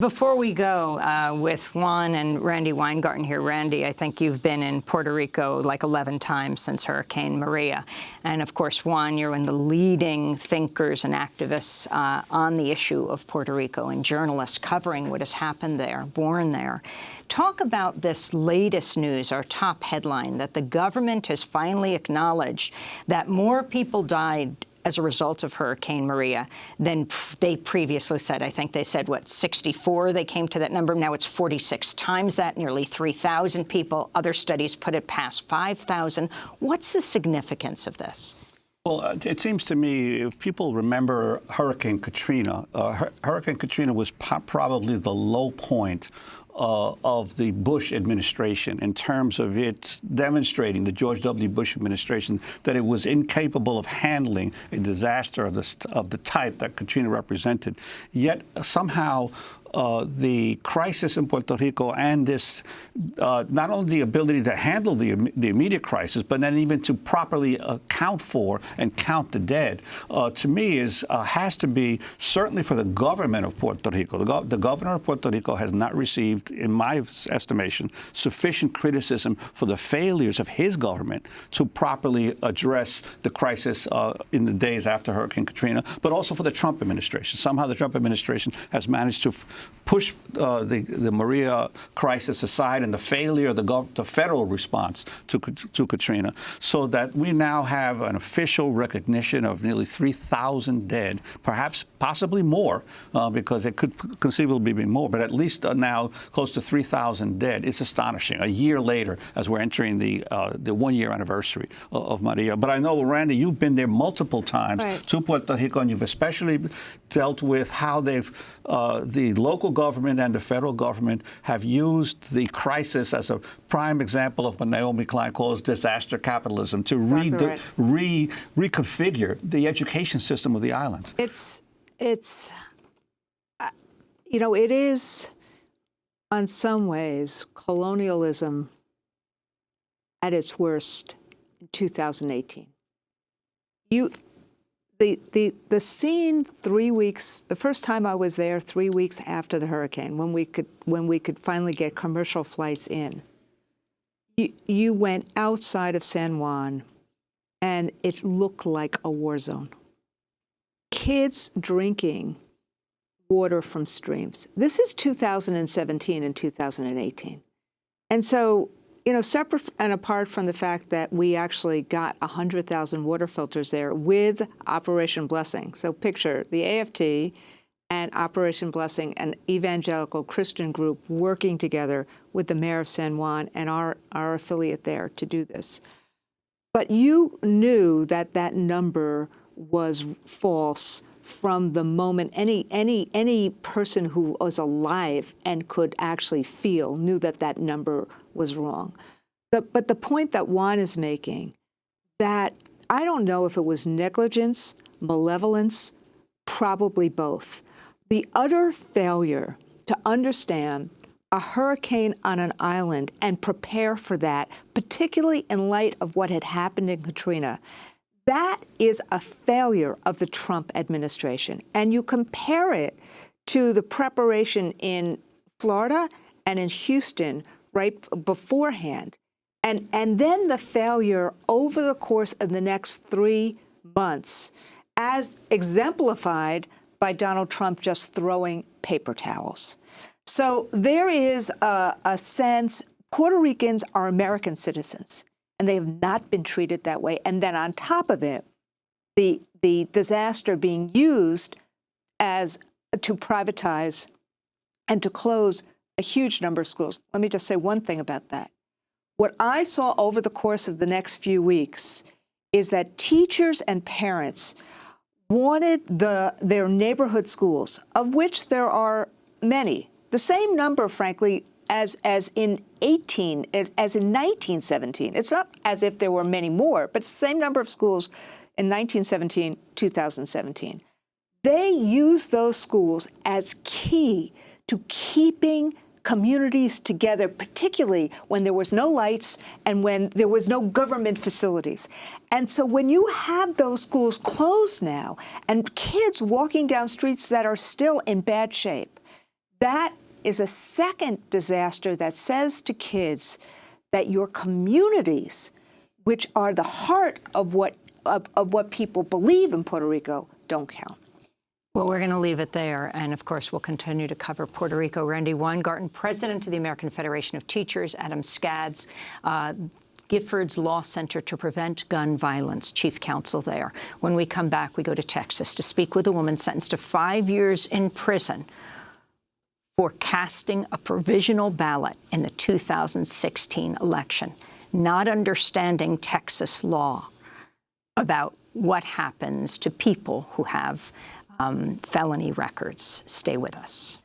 Before we go with Juan and Randi Weingarten here, Randi, I think you've been in Puerto Rico like 11 times since Hurricane Maria. And of course, Juan, you're one of the leading thinkers and activists on the issue of Puerto Rico and journalists covering what has happened there, born there. Talk about this latest news, our top headline, that the government has finally acknowledged that more people died as a result of Hurricane Maria than they previously said. I think they said, what, 64? They came to that number. Now it's 46 times that, nearly 3,000 people. Other studies put it past 5,000. What's the significance of this? Well, it seems to me, if people remember Hurricane Katrina, Hurricane Katrina was probably the low point of the Bush administration in terms of its demonstrating, the George W. Bush administration, that it was incapable of handling a disaster of the type that Katrina represented. Yet somehow the crisis in Puerto Rico and this, not only the ability to handle the immediate crisis, but then even to properly account for and count the dead, to me has to be, certainly for the government of Puerto Rico. The governor of Puerto Rico has not received, in my estimation, sufficient criticism for the failures of his government to properly address the crisis in the days after Hurricane Katrina, but also for the Trump administration. Somehow the Trump administration has managed to push the Maria crisis aside and the failure of the federal response to Katrina, so that we now have an official recognition of nearly 3,000 dead, perhaps possibly more, because it could conceivably be more, but at least now close to 3,000 dead. It's astonishing. A year later, as we're entering the 1-year anniversary of Maria. But I know, Randi, you've been there multiple times to Puerto Rico, and you've especially dealt with how they've the local government and the federal government have used the crisis as a prime example of what Naomi Klein calls disaster capitalism to reconfigure the education system of the island. It's you know, it is, in some ways, colonialism at its worst in 2018. The scene 3 weeks, the first time I was there, 3 weeks after the hurricane, when we could finally get commercial flights in, you went outside of San Juan and it looked like a war zone. Kids drinking water from streams. This is 2017 and 2018. And so, you know, separate and apart from the fact that we actually got 100,000 water filters there with Operation Blessing. So picture the AFT and Operation Blessing, an evangelical Christian group working together with the mayor of San Juan and our affiliate there to do this. But you knew that that number was false from the moment any person who was alive and could actually feel knew that that number was wrong. But the point that Juan is making, that I don't know if it was negligence, malevolence, probably both. The utter failure to understand a hurricane on an island and prepare for that, particularly in light of what had happened in Katrina, that is a failure of the Trump administration. And you compare it to the preparation in Florida and in Houston right beforehand, and then the failure over the course of the next 3 months, as exemplified by Donald Trump just throwing paper towels. So there is a sense Puerto Ricans are American citizens, and they have not been treated that way. And then on top of it, the disaster being used as to privatize and to close a huge number of schools. Let me just say one thing about that. What I saw over the course of the next few weeks is that teachers and parents wanted their neighborhood schools, of which there are many, the same number, frankly, as in 1917. It's not as if there were many more, but it's the same number of schools in 1917, 2017. They used those schools as key to keeping communities together, particularly when there was no lights and when there was no government facilities. And so when you have those schools closed now and kids walking down streets that are still in bad shape, That is a second disaster that says to kids that your communities, which are the heart of what people believe in Puerto Rico, don't count. Well, we're going to leave it there. And, of course, we'll continue to cover Puerto Rico. Randi Weingarten, president of the American Federation of Teachers, Adam Skadz, Giffords Law Center to Prevent Gun Violence, chief counsel there. When we come back, we go to Texas to speak with a woman sentenced to 5 years in prison for casting a provisional ballot in the 2016 election, not understanding Texas law about what happens to people who have felony records. Stay with us.